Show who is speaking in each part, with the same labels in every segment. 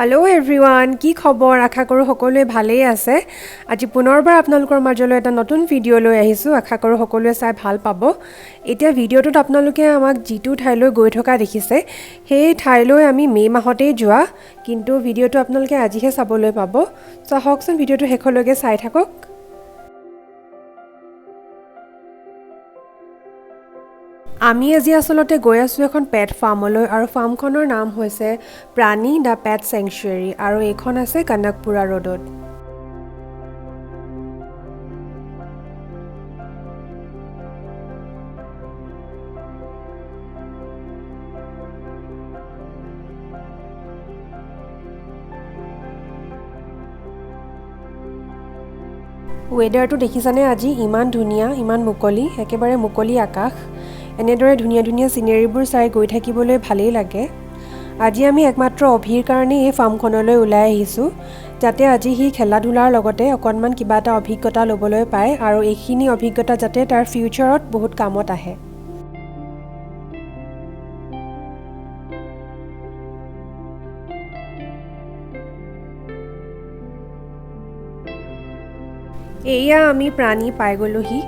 Speaker 1: Hello everyone, কি খবৰ আশা কৰো সকলোৱে ভালেই আছে আজি পুনৰবাৰ আপোনালোকৰ মাজলৈ এটা নতুন ভিডিও লৈ আহিছো আশা কৰো সকলোৱে চাই ভাল পাব এতিয়া ভিডিওটোত আপোনালোকে আমাক জিটু ঠাইলৈ গৈ থকা দেখিছে সেই ঠাইলৈ আমি মে মাহতেই যোৱা কিন্তু ভিডিওটো আপোনালোকে আজিহে চাবলৈ পাব সো হকচোন ভিডিওটো শেষলৈকে চাই থাকক আমি আজি আসলতে গৈ আছো এখন পেট ফাৰ্মলৈ আৰু ফাৰ্মখনৰ নাম হৈছে Prani-The পেট চেংচুৱেৰী আৰু এইখন আছে কনকপুৰা ৰোডত ওয়েদাৰটো দেখিছানে আজি ইমান ধুনিয়া ইমান মুকলি একেবাৰে মুকলি আকাশ এনেদৰে ধুনিয়া ধুনিয়া সিনাৰীবোৰ চাই গৈ থাকিবলৈ ভালেই লাগে আজি আমি একমাত্ৰ অভিৰ কাৰণে এই ফাৰ্মখনলৈ ওলাই আহিছো যাতে আজি হি খেলা ধুলাৰ লগতে অকনমান কিবা এটা অভিজ্ঞতা লবলৈ পায় আৰু এইখিনি অভিজ্ঞতা যাতে তাৰ ফিউচাৰত বহুত কামত আহে এয়া আমি প্ৰাণী পাই গলোহি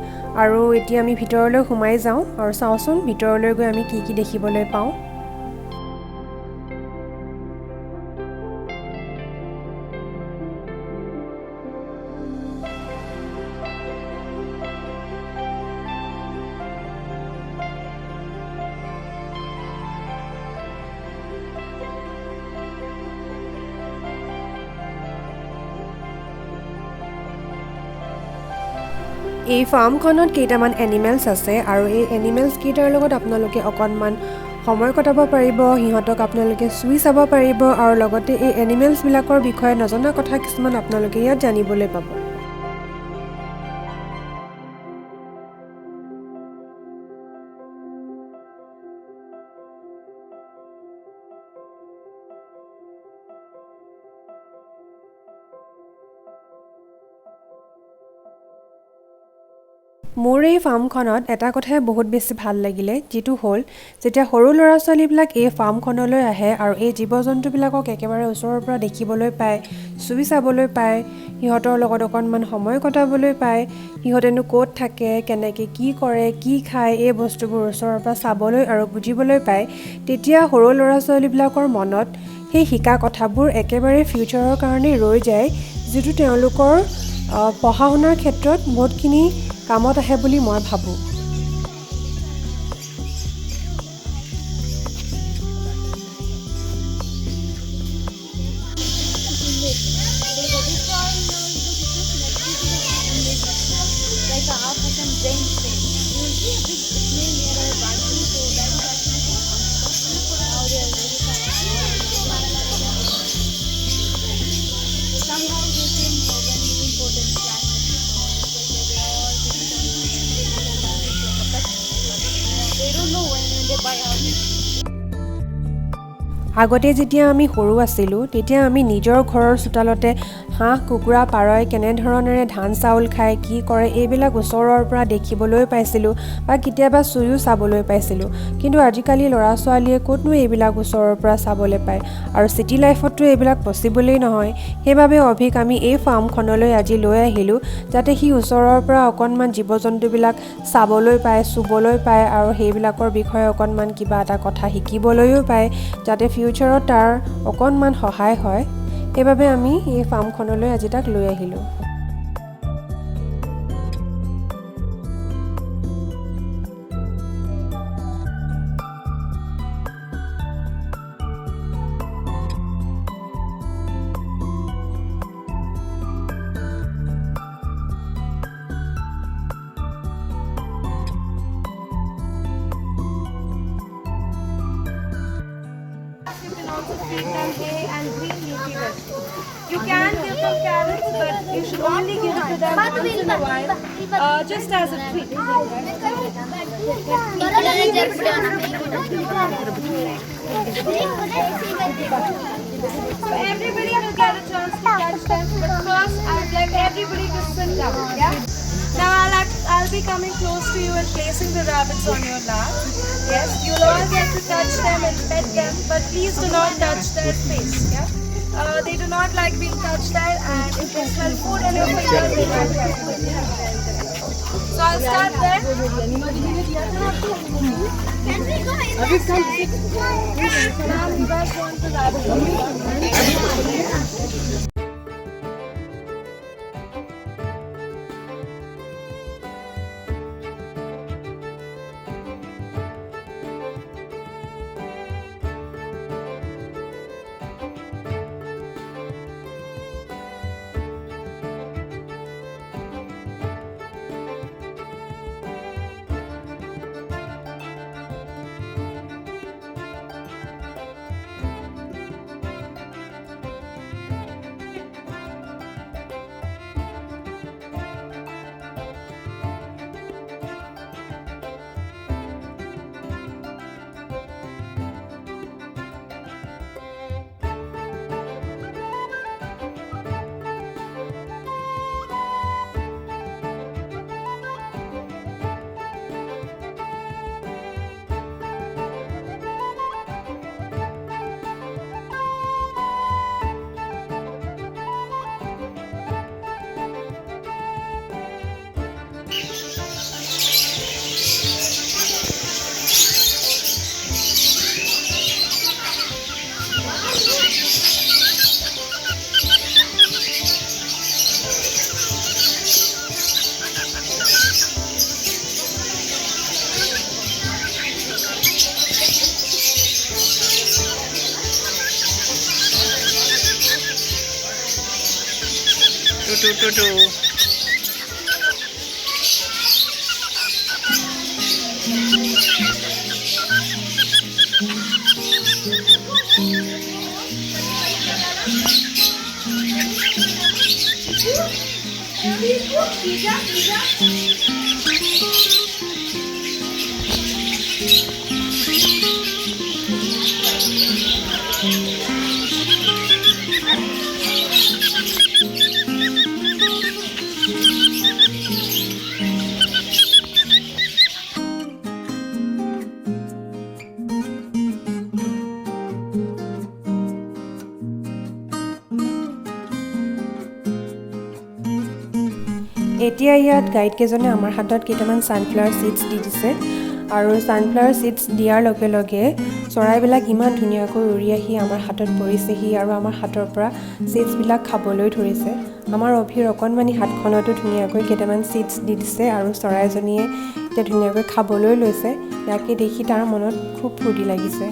Speaker 1: আৰু এতিয়া আমি ভিতৰলৈ সোমাই যাওঁ আৰু চাওচোন ভিতৰলৈ গৈ আমি কি কি দেখিবলৈ পাওঁ এই ফাৰ্মখনত কেইটামান এনিমেলছ আছে আৰু এই এনিমেলছ কেইটাৰ লগত আপোনালোকে অকনমান সময় কটাব পাৰিব হিহঁতক আপোনালোকে চুই চাব পাৰিব আৰু লগতে এই এনিমেলছ বিলাকৰ বিষয়ে নজনা কথা কিছুমান আপোনালোকে ইয়াত জানিবলৈ পাব মোৰ এই ফাৰ্মখনত এটা কথাই বহুত বেছি ভাল লাগিলে যেটো হ'ল যেতিয়া সৰু ল'ৰা ছোৱালীবিলাক এই ফাৰ্মখনলৈ আহে আৰু এই জীৱ-জন্তুবিলাকক একেবাৰে ওচৰৰ পৰা দেখিবলৈ পায় চুই চাবলৈ পায় হিহঁতৰ লগত অকনমান সময় কটাবলৈ পায় হিহঁতেনো ক'ত থাকে কেনেকৈ কি কৰে কি খায় এই বস্তুবোৰ ওচৰৰ পৰা চাবলৈ আৰু বুজিবলৈ পায় তেতিয়া সৰু ল'ৰা ছোৱালীবিলাকৰ মনত সেই শিকা কথাবোৰ একেবাৰে ফিউচাৰৰ কাৰণে ৰৈ যায় যেটো তেওঁলোকৰ পঢ়া শুনাৰ ক্ষেত্ৰত বহুতখিনি কামত আহে বুলি মই ভাবো আগতে যেতিয়া আমি সৰু আছিলো তেতিয়া আমি নিজৰ ঘৰৰ চোতালতে হাঁহ কুকুৰা পাৰয় কেনে ধৰণেৰে ধান চাউল খায় কি কৰে এইবিলাক ওচৰৰ পৰা দেখিবলৈ পাইছিলো বা কেতিয়াবা চুইও চাবলৈ পাইছিলো কিন্তু আজিকালি ল'ৰা ছোৱালীয়ে ক'তনো এইবিলাক ওচৰৰ পৰা চাবলৈ পায় আৰু সিটি লাইফতো এইবিলাক পসিবলই নহয় সেইবাবে অভিক আমি এই ফাৰ্মখনলৈ আজি লৈ আহিলো যাতে হি ওচৰৰ পৰা অকনমান জীৱ-জন্তুবিলাক চাবলৈ পায় চুবলৈ পায় আৰু সেইবিলাকৰ বিষয়ে অকনমান কিবা এটা কথা শিকিবলৈও পায় যাতে ফিউচাৰত তাৰ অকনমান সহায় হয় এবাবে আমি এই ফাৰ্মখনলৈ আজি তাক লৈ আহিলো
Speaker 2: Feed them hay and green leafy vegetables. You can give them carrots, but you should only give it to them once in a while, just as a treat. So everybody will get a chance to catch them, but first I would like everybody to sit down. Yeah. Now I'll be coming close to you and placing the rabbits on your lap. Yes, you'll all get to touch them and pet them, but please do not touch their face. Yeah. They do not like being touched there, and if they smell food in your fingers, they might get food. So I'll start there. Now you guys want to rabbit.
Speaker 1: এতিয়া ইয়াত গাইডকেইজনে আমাৰ হাতত কেইটামান sunflower seeds দি দিছে আৰু sunflower seeds দিয়াৰ লগে লগে চৰাইবিলাক ইমান ধুনীয়াকৈ উৰি আহি আমাৰ হাতত পৰিছেহি আৰু আমাৰ হাতৰ পৰা চিডছবিলাক খাবলৈ ধৰিছে। আমাৰ অভিৰ অকণমানি হাতখনতো ধুনীয়াকৈ কেইটামান চিডছ দি দিছে আৰু চৰাইজনীয়ে এতিয়া ধুনীয়াকৈ খাবলৈ লৈছে। ইয়াকে দেখি তাৰ মনত খুব ফূৰ্তি লাগিছে।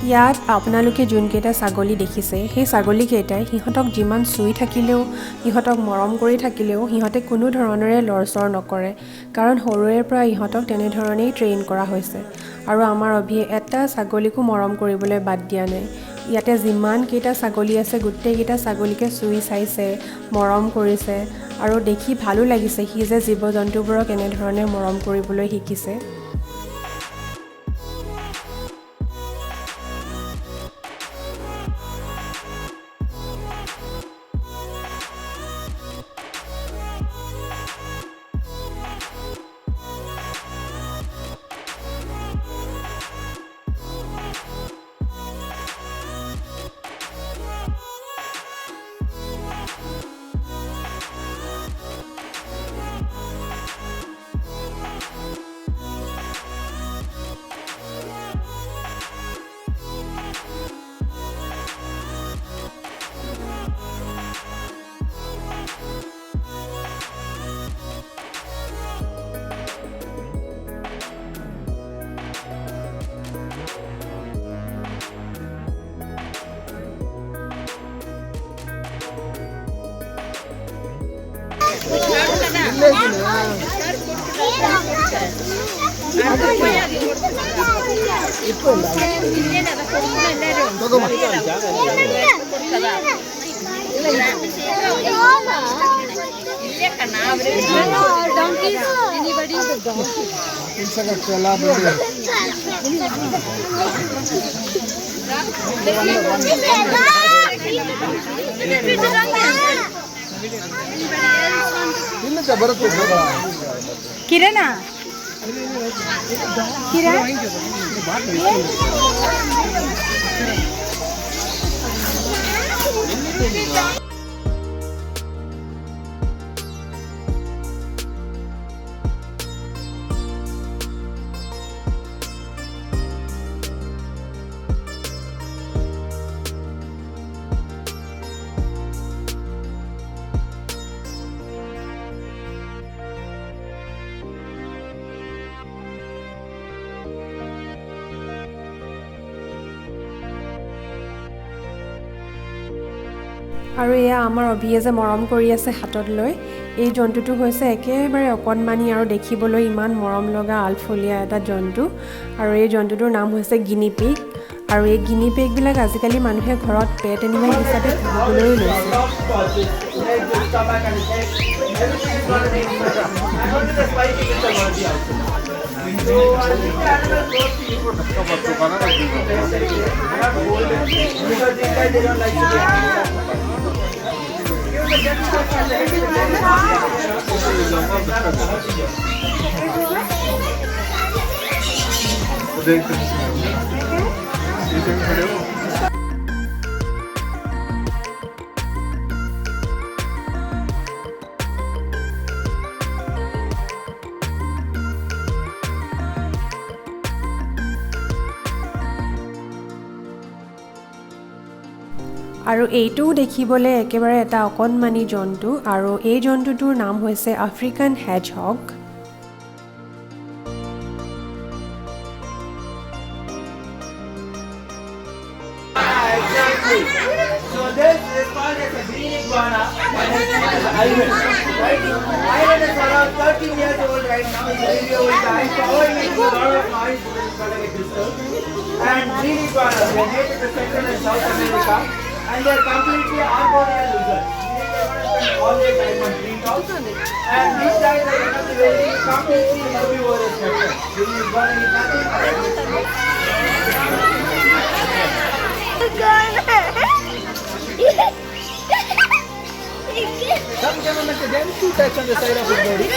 Speaker 1: ইয়াত আপোনালোকে যোনকেইটা ছাগলী দেখিছে সেই ছাগলীকেইটাই সিহঁতক যিমান চুই থাকিলেও সিহঁতক মৰম কৰি থাকিলেও সিহঁতে কোনো ধৰণৰে লৰচৰ নকৰে, কাৰণ সৰুৰে পৰা ইহঁতক তেনেধৰণেই ট্ৰেইন কৰা হৈছে। আৰু আমাৰ অভিয়ে এটা ছাগলীকো মৰম কৰিবলৈ বাদ দিয়া নাই। ইয়াতে যিমানকেইটা ছাগলী আছে গোটেইকেইটা ছাগলীকে চুই চাইছে, মৰম কৰিছে আৰু দেখি ভালো লাগিছে সি যে জীৱ জন্তুবোৰক এনেধৰণে মৰম কৰিবলৈ শিকিছে। Kirana. Kiran. আৰু এয়া আমাৰ অভিয়ে যে মৰম কৰি আছে হাতত লৈ এই জন্তুটো হৈছে একেবাৰে অকণমানি আৰু দেখিবলৈ ইমান মৰম লগা আলফলীয়া এটা জন্তু আৰু এই জন্তুটোৰ নাম হৈছে গিনিপিগ আৰু এই গিনিপিগবিলাক আজিকালি মানুহে ঘৰত পেট এনিমেল হিচাপে পুহিবলৈও লৈছে আৰু এইটোও দেখিবলৈ একেবাৰে এটা অকণমানি জন্তু আৰু এই জন্তুটোৰ নাম হৈছে African হেজহগ
Speaker 3: So this is called as a green iguana and his name is Ivan. Right? Ivan is around 13 years old right now. He's a very old guy. Power makes a lot of noise when he's like a crystal. And green iguanas, they are native to Central and South America and they are completely arboreal lizards. They spend all their time on tree tops. And these guys are one of the very completely herbivorous reptiles. Green iguana is nothing but some gentlemen again to touch on the side of his body.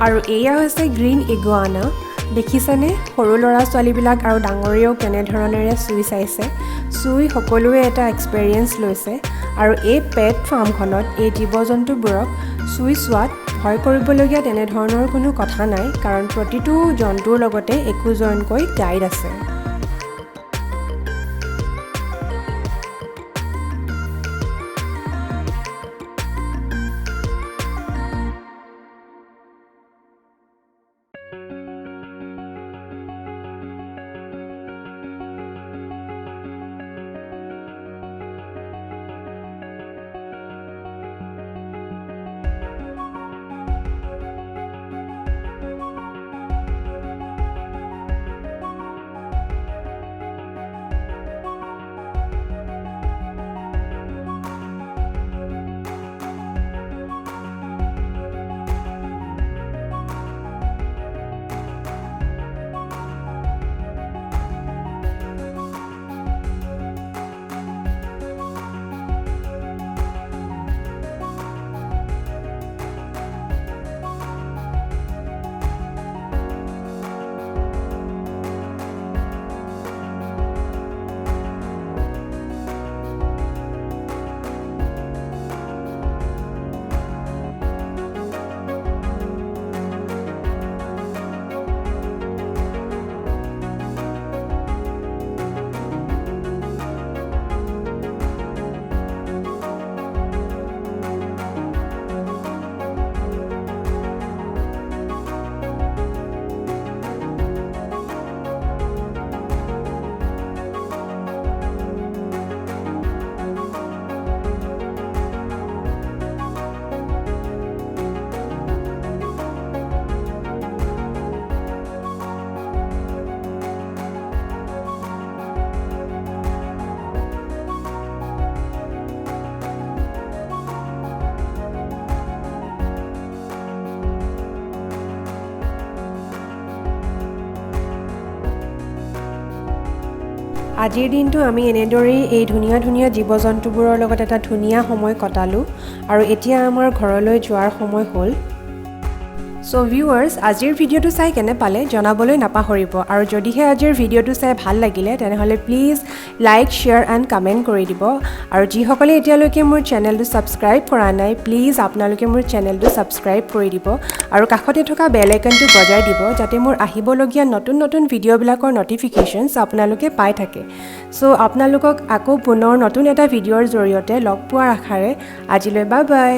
Speaker 1: আৰু এয়া হৈছে green ইগুৱানা দেখিছেনে সৰু ল'ৰা ছোৱালীবিলাক আৰু ডাঙৰেও কেনেধৰণেৰে চুই চাইছে চুই সকলোৱে এটা এক্সপেৰিয়েঞ্চ লৈছে আৰু এই পেট ফাৰ্মখনত এই জীৱ জন্তুবোৰক চুই চোৱাত ভয় কৰিবলগীয়া তেনেধৰণৰ কোনো কথা নাই কাৰণ প্ৰতিটো জন্তুৰ লগতে একোজনকৈ গাইড আছে আজিৰ দিনটো আমি এনেদৰেই এই ধুনীয়া ধুনীয়া জীৱ-জন্তুবোৰৰ লগত এটা ধুনীয়া সময় কটালোঁ আৰু এতিয়া আমাৰ ঘৰলৈ যোৱাৰ সময় হ'ল। সো ভিউৱাৰ্ছ, আজিৰ ভিডিঅ'টো চাই কেনে পালে জনাবলৈ নাপাহৰিব আৰু যদিহে আজিৰ ভিডিঅ'টো চাই ভাল লাগিলে তেনেহ'লে please like, share and comment কৰি দিব আৰু যিসকলে এতিয়ালৈকে মোৰ চেনেলটো ছাবস্ক্ৰাইব কৰা নাই প্লিজ আপোনালোকে মোৰ চেনেলটো ছাবস্ক্ৰাইব কৰি দিব আৰু কাষতে থকা বেল আইকনটো বজাই দিব যাতে মোৰ আহিবলগীয়া নতুন নতুন ভিডিঅ'বিলাকৰ নটিফিকেশ্যনছ আপোনালোকে পাই থাকে। সো আপোনালোকক আকৌ পুনৰ নতুন এটা ভিডিঅ'ৰ জৰিয়তে লগ পোৱাৰ আশাৰে আজিলৈ বাই বাই।